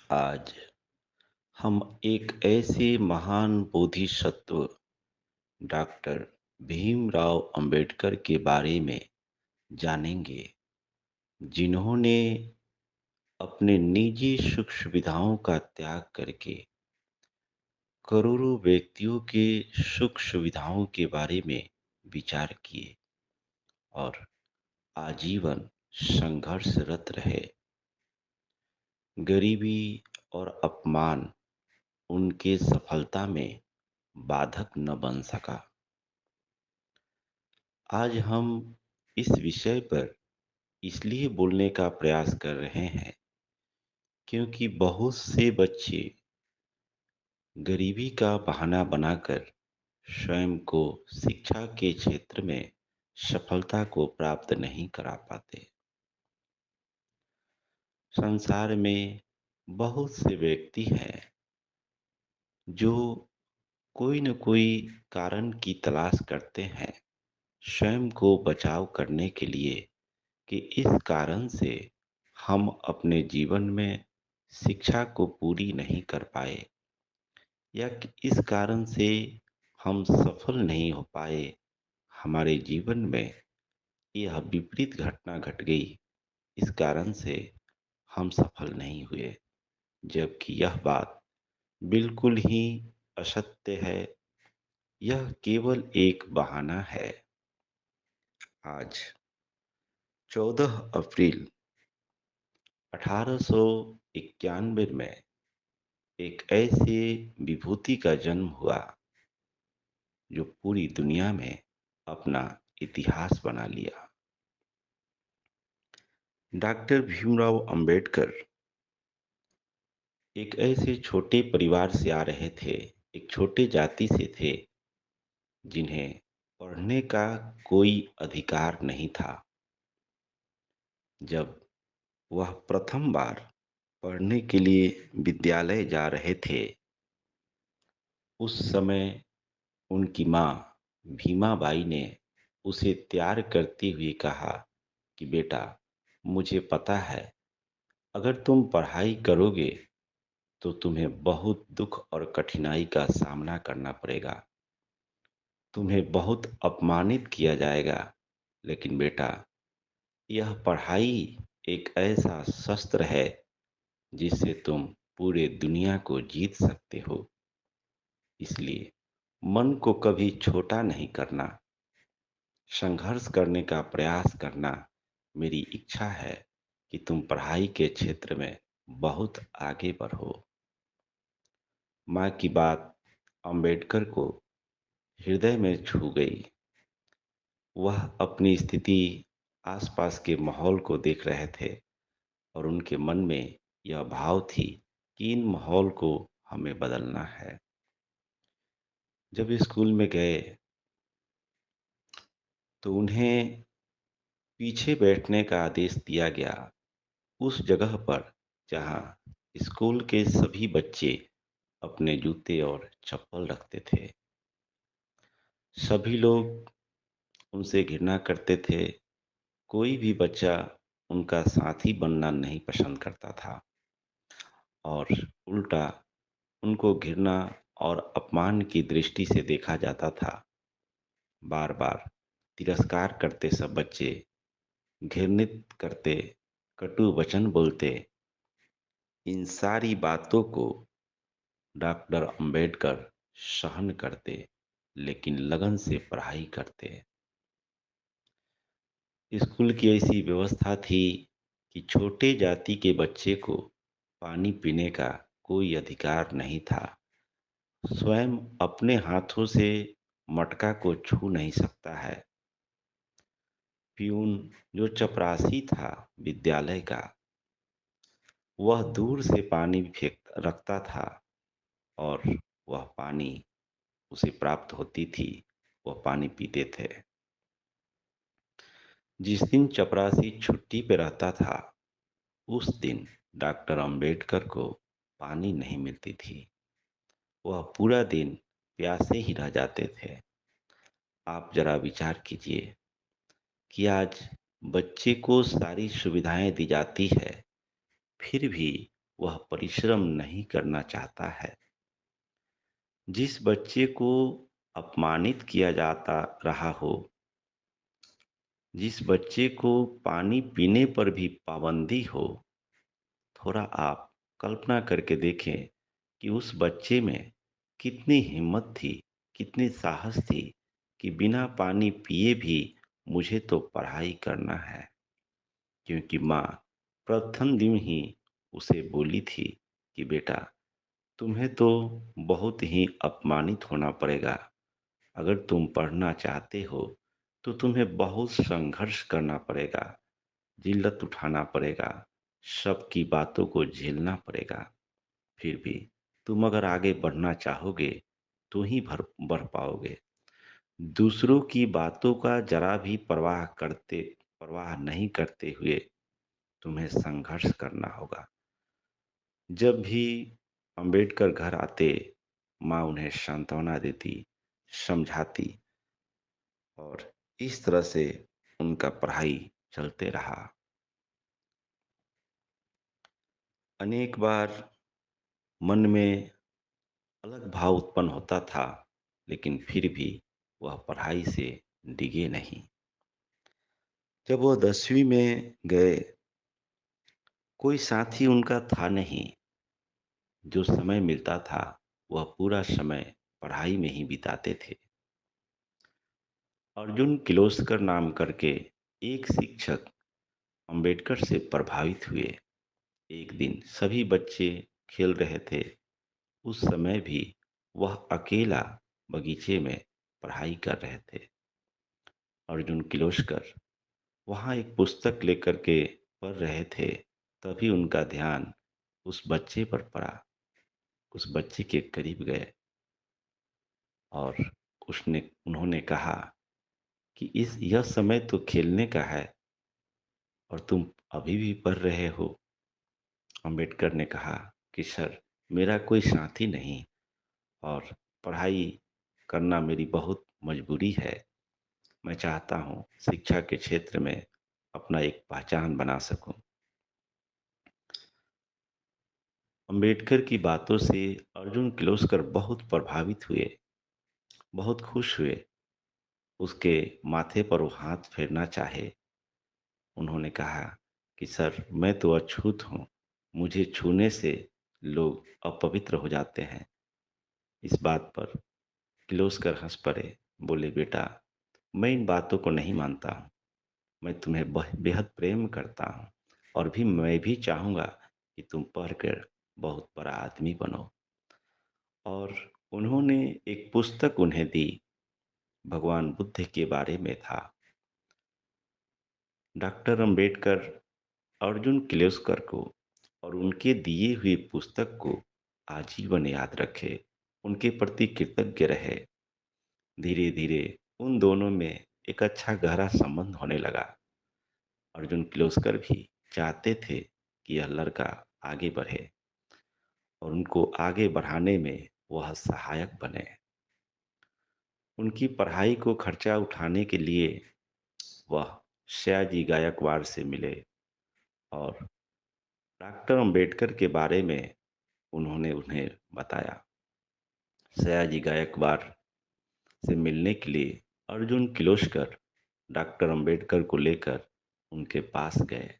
आज हम एक ऐसे महान बोधिसत्व डॉक्टर भीमराव अंबेडकर के बारे में जानेंगे, जिन्होंने अपने निजी सुख सुविधाओं का त्याग करके करोड़ों व्यक्तियों के सुख सुविधाओं के बारे में विचार किए और आजीवन संघर्षरत रहे। गरीबी और अपमान उनके सफलता में बाधक न बन सका। आज हम इस विषय पर इसलिए बोलने का प्रयास कर रहे हैं क्योंकि बहुत से बच्चे गरीबी का बहाना बनाकर स्वयं को शिक्षा के क्षेत्र में सफलता को प्राप्त नहीं करा पाते। संसार में बहुत से व्यक्ति हैं जो कोई न कोई कारण की तलाश करते हैं स्वयं को बचाव करने के लिए कि इस कारण से हम अपने जीवन में शिक्षा को पूरी नहीं कर पाए या कि इस कारण से हम सफल नहीं हो पाए। हमारे जीवन में यह विपरीत घटना घट गई, इस कारण से हम सफल नहीं हुए, जबकि यह बात बिल्कुल ही असत्य है। यह केवल एक बहाना है। आज 14 अप्रैल 1891 में एक ऐसे विभूति का जन्म हुआ जो पूरी दुनिया में अपना इतिहास बना लिया। डॉक्टर भीमराव अंबेडकर एक ऐसे छोटे परिवार से आ रहे थे, एक छोटे जाति से थे जिन्हें पढ़ने का कोई अधिकार नहीं था। जब वह प्रथम बार पढ़ने के लिए विद्यालय जा रहे थे, उस समय उनकी माँ भीमाबाई ने उसे तैयार करते हुए कहा कि बेटा, मुझे पता है अगर तुम पढ़ाई करोगे तो तुम्हें बहुत दुख और कठिनाई का सामना करना पड़ेगा, तुम्हें बहुत अपमानित किया जाएगा, लेकिन बेटा, यह पढ़ाई एक ऐसा शस्त्र है जिससे तुम पूरे दुनिया को जीत सकते हो। इसलिए मन को कभी छोटा नहीं करना, संघर्ष करने का प्रयास करना। मेरी इच्छा है कि तुम पढ़ाई के क्षेत्र में बहुत आगे बढ़ो। माँ की बात अंबेडकर को हृदय में छू गई। वह अपनी स्थिति, आसपास के माहौल को देख रहे थे और उनके मन में यह भाव थी कि इन माहौल को हमें बदलना है। जब स्कूल में गए तो उन्हें पीछे बैठने का आदेश दिया गया, उस जगह पर जहां स्कूल के सभी बच्चे अपने जूते और चप्पल रखते थे। सभी लोग उनसे घृणा करते थे। कोई भी बच्चा उनका साथी बनना नहीं पसंद करता था और उल्टा उनको घृणा और अपमान की दृष्टि से देखा जाता था। बार बार तिरस्कार करते सब बच्चे, घृणित करते, कटु वचन बोलते। इन सारी बातों को डॉक्टर अंबेडकर सहन करते, लेकिन लगन से पढ़ाई करते। स्कूल की ऐसी व्यवस्था थी कि छोटे जाति के बच्चे को पानी पीने का कोई अधिकार नहीं था। स्वयं अपने हाथों से मटका को छू नहीं सकता है। प्यून, जो चपरासी था विद्यालय का, वह दूर से पानी फेंक रखता था और वह पानी उसे प्राप्त होती थी, वह पानी पीते थे। जिस दिन चपरासी छुट्टी पे रहता था, उस दिन डॉक्टर अंबेडकर को पानी नहीं मिलती थी। वह पूरा दिन प्यासे ही रह जाते थे। आप जरा विचार कीजिए कि आज बच्चे को सारी सुविधाएं दी जाती है, फिर भी वह परिश्रम नहीं करना चाहता है। जिस बच्चे को अपमानित किया जाता रहा हो, जिस बच्चे को पानी पीने पर भी पाबंदी हो, थोड़ा आप कल्पना करके देखें कि उस बच्चे में कितनी हिम्मत थी, कितनी साहस थी कि बिना पानी पिए भी मुझे तो पढ़ाई करना है। क्योंकि माँ प्रथम दिन ही उसे बोली थी कि बेटा, तुम्हें तो बहुत ही अपमानित होना पड़ेगा। अगर तुम पढ़ना चाहते हो तो तुम्हें बहुत संघर्ष करना पड़ेगा, जिल्लत उठाना पड़ेगा, सबकी बातों को झेलना पड़ेगा। फिर भी तुम अगर आगे बढ़ना चाहोगे तो ही भर बढ़ पाओगे। दूसरों की बातों का जरा भी परवाह नहीं करते हुए तुम्हें संघर्ष करना होगा। जब भी अंबेडकर घर आते, माँ उन्हें सांत्वना देती, समझाती और इस तरह से उनका पढ़ाई चलते रहा। अनेक बार मन में अलग भाव उत्पन्न होता था, लेकिन फिर भी वह पढ़ाई से डिगे नहीं। जब वह 10वीं में गए, कोई साथी उनका था नहीं। जो समय मिलता था, वह पूरा समय पढ़ाई में ही बिताते थे। अर्जुन किर्लोस्कर नाम करके एक शिक्षक अंबेडकर से प्रभावित हुए। एक दिन सभी बच्चे खेल रहे थे, उस समय भी वह अकेला बगीचे में पढ़ाई कर रहे थे। अर्जुन किर्लोस्कर वहाँ एक पुस्तक लेकर के पढ़ रहे थे, तभी उनका ध्यान उस बच्चे पर पड़ा। उस बच्चे के करीब गए और उसने उन्होंने कहा कि इस यह समय तो खेलने का है और तुम अभी भी पढ़ रहे हो। अंबेडकर ने कहा कि सर, मेरा कोई साथी नहीं और पढ़ाई करना मेरी बहुत मजबूरी है। मैं चाहता हूँ शिक्षा के क्षेत्र में अपना एक पहचान बना सकूं। अंबेडकर की बातों से अर्जुन किर्लोस्कर बहुत प्रभावित हुए, बहुत खुश हुए। उसके माथे पर वो हाथ फेरना चाहे। उन्होंने कहा कि सर, मैं तो अछूत हूँ, मुझे छूने से लोग अपवित्र हो जाते हैं। इस बात पर किर्लोस्कर हंस पड़े, बोले बेटा, मैं इन बातों को नहीं मानता हूँ। मैं तुम्हें बेहद प्रेम करता हूँ और भी मैं भी चाहूँगा कि तुम पढ़कर बहुत बड़ा आदमी बनो। और उन्होंने एक पुस्तक उन्हें दी, भगवान बुद्ध के बारे में था। डॉक्टर अंबेडकर अर्जुन किर्लोस्कर को और उनके दिए हुए पुस्तक को आजीवन याद रखे, उनके प्रति कृतज्ञ रहे। धीरे धीरे उन दोनों में एक अच्छा गहरा संबंध होने लगा। अर्जुन किर्लोस्कर भी चाहते थे कि यह लड़का आगे बढ़े और उनको आगे बढ़ाने में वह सहायक बने। उनकी पढ़ाई को खर्चा उठाने के लिए वह सयाजी गायकवाड़ से मिले और डॉक्टर अंबेडकर के बारे में उन्होंने उन्हें बताया। सयाजी गायकवाड़ से मिलने के लिए अर्जुन किर्लोस्कर डॉक्टर अंबेडकर को लेकर उनके पास गए।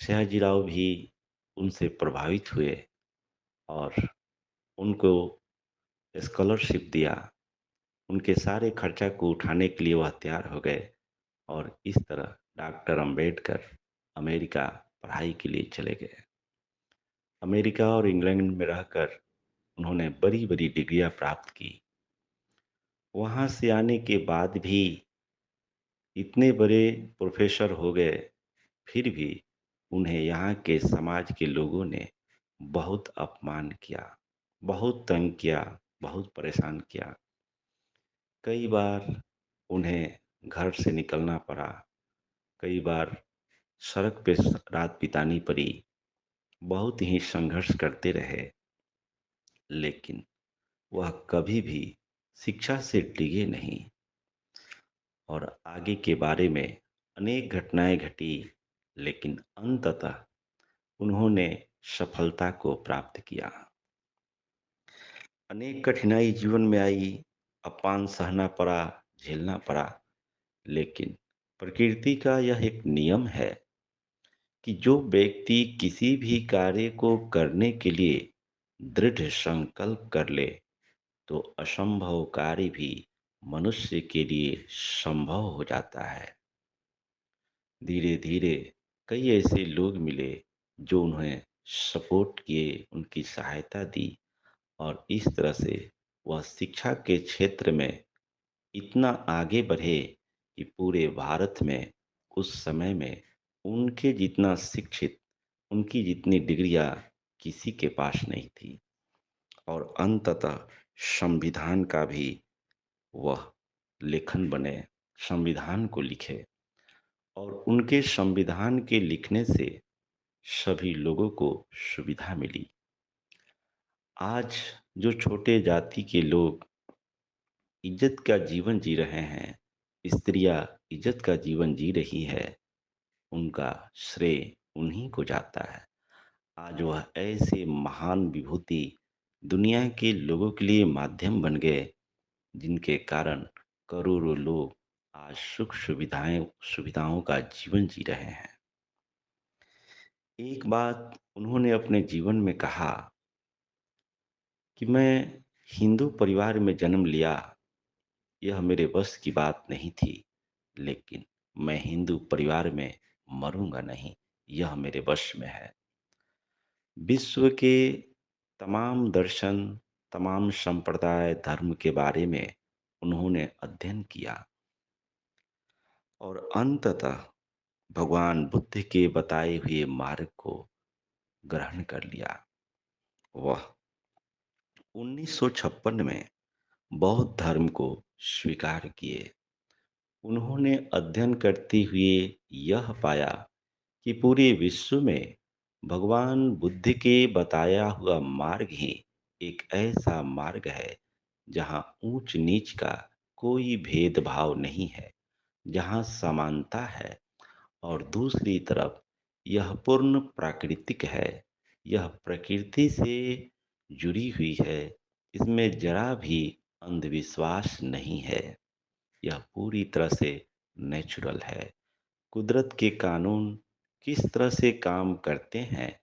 सयाजीराव भी उनसे प्रभावित हुए और उनको स्कॉलरशिप दिया। उनके सारे खर्चा को उठाने के लिए वह तैयार हो गए और इस तरह डॉक्टर अंबेडकर अमेरिका पढ़ाई के लिए चले गए। अमेरिका और इंग्लैंड में रहकर उन्होंने बड़ी बड़ी डिग्रियां प्राप्त की। वहाँ से आने के बाद भी इतने बड़े प्रोफेसर हो गए, फिर भी उन्हें यहाँ के समाज के लोगों ने बहुत अपमान किया, बहुत तंग किया, बहुत परेशान किया। कई बार उन्हें घर से निकलना पड़ा, कई बार सड़क पे रात बितानी पड़ी, बहुत ही संघर्ष करते रहे, लेकिन वह कभी भी शिक्षा से डिगे नहीं और आगे के बारे में अनेक घटनाएं घटी, लेकिन अंततः उन्होंने सफलता को प्राप्त किया। अनेक कठिनाई जीवन में आई, अपमान सहना पड़ा, झेलना पड़ा, लेकिन प्रकृति का यह एक नियम है कि जो व्यक्ति किसी भी कार्य को करने के लिए दृढ़ संकल्प कर ले, तो असंभव कार्य भी मनुष्य के लिए संभव हो जाता है। धीरे धीरे कई ऐसे लोग मिले जो उन्हें सपोर्ट किए, उनकी सहायता दी, और इस तरह से वह शिक्षा के क्षेत्र में इतना आगे बढ़े कि पूरे भारत में उस समय में उनके जितना शिक्षित, उनकी जितनी डिग्रियां किसी के पास नहीं थी। और अंततः संविधान का भी वह लेखन बने, संविधान को लिखे, और उनके संविधान के लिखने से सभी लोगों को सुविधा मिली। आज जो छोटे जाति के लोग इज्जत का जीवन जी रहे हैं, स्त्रियां इज्जत का जीवन जी रही है, उनका श्रेय उन्हीं को जाता है। आज वह ऐसे महान विभूति दुनिया के लोगों के लिए माध्यम बन गए, जिनके कारण करोड़ों लोग आज सुख सुविधाओं का जीवन जी रहे हैं। एक बात उन्होंने अपने जीवन में कहा कि मैं हिंदू परिवार में जन्म लिया, यह मेरे बस की बात नहीं थी, लेकिन मैं हिंदू परिवार में मरूंगा नहीं, यह मेरे वश में है। विश्व के तमाम दर्शन, तमाम संप्रदाय, धर्म के बारे में उन्होंने अध्ययन किया, और अंततः भगवान बुद्ध के बताए हुए मार्ग को ग्रहण कर लिया। वह 1956 में बौद्ध धर्म को स्वीकार किए। उन्होंने अध्ययन करते हुए यह पाया कि पूरे विश्व में भगवान बुद्ध के बताया हुआ मार्ग ही एक ऐसा मार्ग है जहाँ ऊंच नीच का कोई भेदभाव नहीं है, जहाँ समानता है, और दूसरी तरफ यह पूर्ण प्राकृतिक है। यह प्रकृति से जुड़ी हुई है, इसमें जरा भी अंधविश्वास नहीं है, यह पूरी तरह से नेचुरल है। कुदरत के कानून किस तरह से काम करते हैं,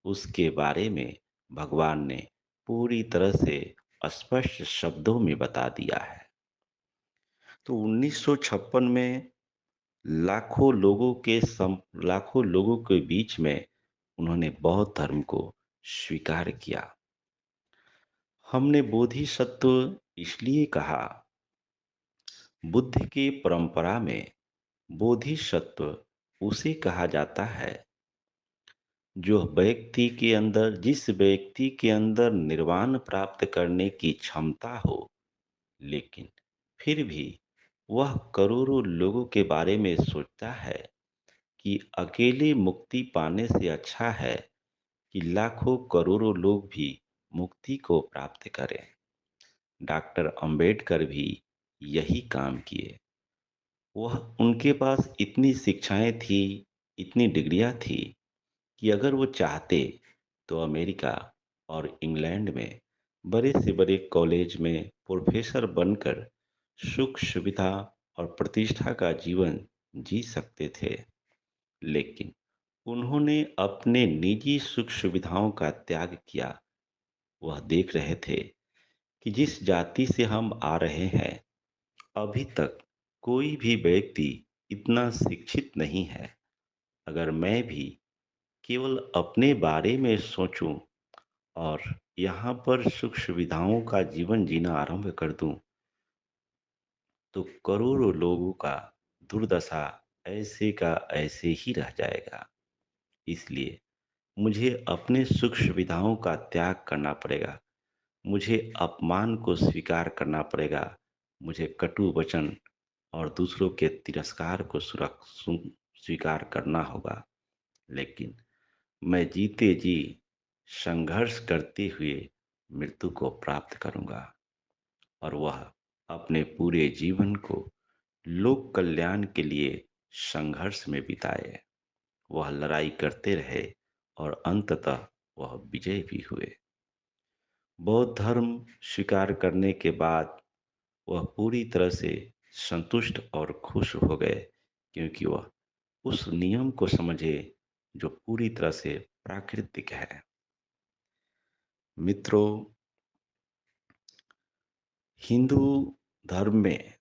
उसके बारे में भगवान ने पूरी तरह से स्पष्ट शब्दों में बता दिया है। तो 1956 में लाखों लोगों के बीच में उन्होंने बौद्ध धर्म को स्वीकार किया। हमने बोधिसत्व इसलिए कहा, बुद्ध की परंपरा में बोधिसत्व उसे कहा जाता है जिस व्यक्ति के अंदर निर्वाण प्राप्त करने की क्षमता हो, लेकिन फिर भी वह करोड़ों लोगों के बारे में सोचता है कि अकेले मुक्ति पाने से अच्छा है कि लाखों करोड़ों लोग भी मुक्ति को प्राप्त करें। डॉक्टर अंबेडकर भी यही काम किए। वह उनके पास इतनी शिक्षाएं थी, इतनी डिग्रियां थी, कि अगर वो चाहते तो अमेरिका और इंग्लैंड में बड़े से बड़े कॉलेज में प्रोफेसर बनकर सुख सुविधा और प्रतिष्ठा का जीवन जी सकते थे। लेकिन उन्होंने अपने निजी सुख सुविधाओं का त्याग किया। वह देख रहे थे कि जिस जाति से हम आ रहे हैं, अभी तक कोई भी व्यक्ति इतना शिक्षित नहीं है। अगर मैं भी केवल अपने बारे में सोचूं और यहाँ पर सुख सुविधाओं का जीवन जीना आरंभ कर दूं, तो करोड़ों लोगों का दुर्दशा ऐसे का ऐसे ही रह जाएगा। इसलिए मुझे अपने सुख सुविधाओं का त्याग करना पड़ेगा। मुझे अपमान को स्वीकार करना पड़ेगा। मुझे कटु वचन और दूसरों के तिरस्कार को स्वीकार करना होगा। लेकिन मैं जीते जी संघर्ष करते हुए मृत्यु को प्राप्त करूंगा, और वह अपने पूरे जीवन को लोक कल्याण के लिए संघर्ष में बिताए। वह लड़ाई करते रहे, और अंततः वह विजय भी हुए। बौद्ध धर्म स्वीकार करने के बाद वह पूरी तरह से संतुष्ट और खुश हो गए, क्योंकि वह उस नियम को समझे जो पूरी तरह से प्राकृतिक है। मित्रों, हिंदू धर्म में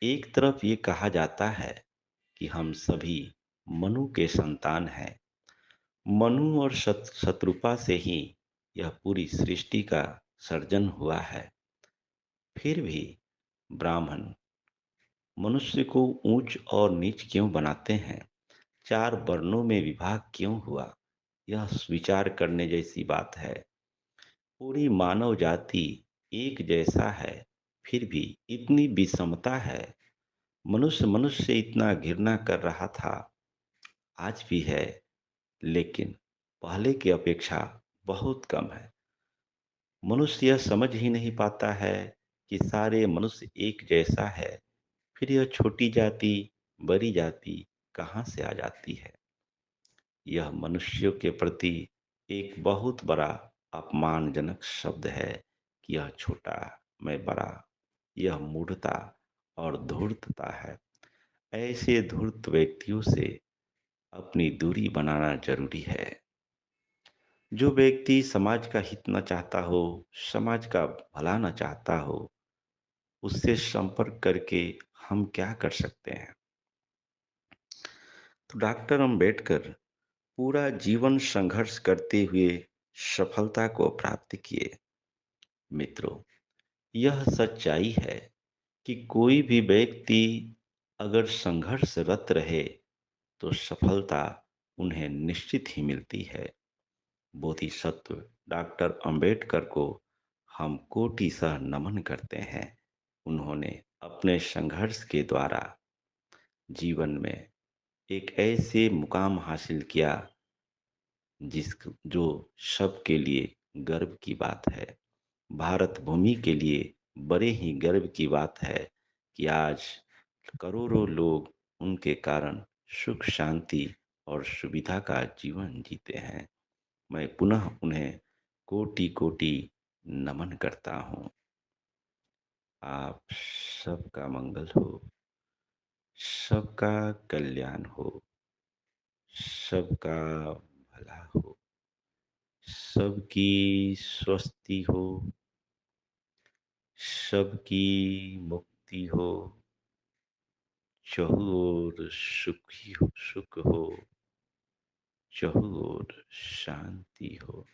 एक तरफ ये कहा जाता है कि हम सभी मनु के संतान हैं। मनु और शत्रुपा से ही यह पूरी सृष्टि का सर्जन हुआ है। फिर भी ब्राह्मण मनुष्य को ऊंच और नीच क्यों बनाते हैं? चार वर्णों में विभाग क्यों हुआ? यह विचार करने जैसी बात है। पूरी मानव जाति एक जैसा है, फिर भी इतनी विषमता है। मनुष्य मनुष्य से इतना घृणा कर रहा था, आज भी है, लेकिन पहले की अपेक्षा बहुत कम है। मनुष्य यह समझ ही नहीं पाता है कि सारे मनुष्य एक जैसा है। फिर यह छोटी जाति, बड़ी जाति कहाँ से आ जाती है? यह मनुष्यों के प्रति एक बहुत बड़ा अपमानजनक शब्द है कि यह छोटा, मैं बड़ा। यह मूढ़ता और धूर्तता है। ऐसे धूर्त व्यक्तियों से अपनी दूरी बनाना जरूरी है। जो व्यक्ति समाज का हित न चाहता हो, समाज का भला न चाहता हो, उससे संपर्क करके हम क्या कर सकते हैं? तो डॉक्टर अंबेडकर पूरा जीवन संघर्ष करते हुए सफलता को प्राप्त किए। मित्रों, यह सच्चाई है कि कोई भी व्यक्ति अगर संघर्षरत रहे तो सफलता उन्हें निश्चित ही मिलती है। बोधिसत्व डॉक्टर अंबेडकर को हम कोटिशः नमन करते हैं। उन्होंने अपने संघर्ष के द्वारा जीवन में एक ऐसे मुकाम हासिल किया जिस जो सबके लिए गर्व की बात है। भारत भूमि के लिए बड़े ही गर्व की बात है कि आज करोड़ों लोग उनके कारण सुख शांति और सुविधा का जीवन जीते हैं। मैं पुनः उन्हें कोटि कोटि नमन करता हूँ। आप सबका मंगल हो, सबका कल्याण हो, सबका भला हो, सबकी स्वस्ति हो, सबकी मुक्ति हो, चहु ओर सुख हो, चहु ओर शांति हो।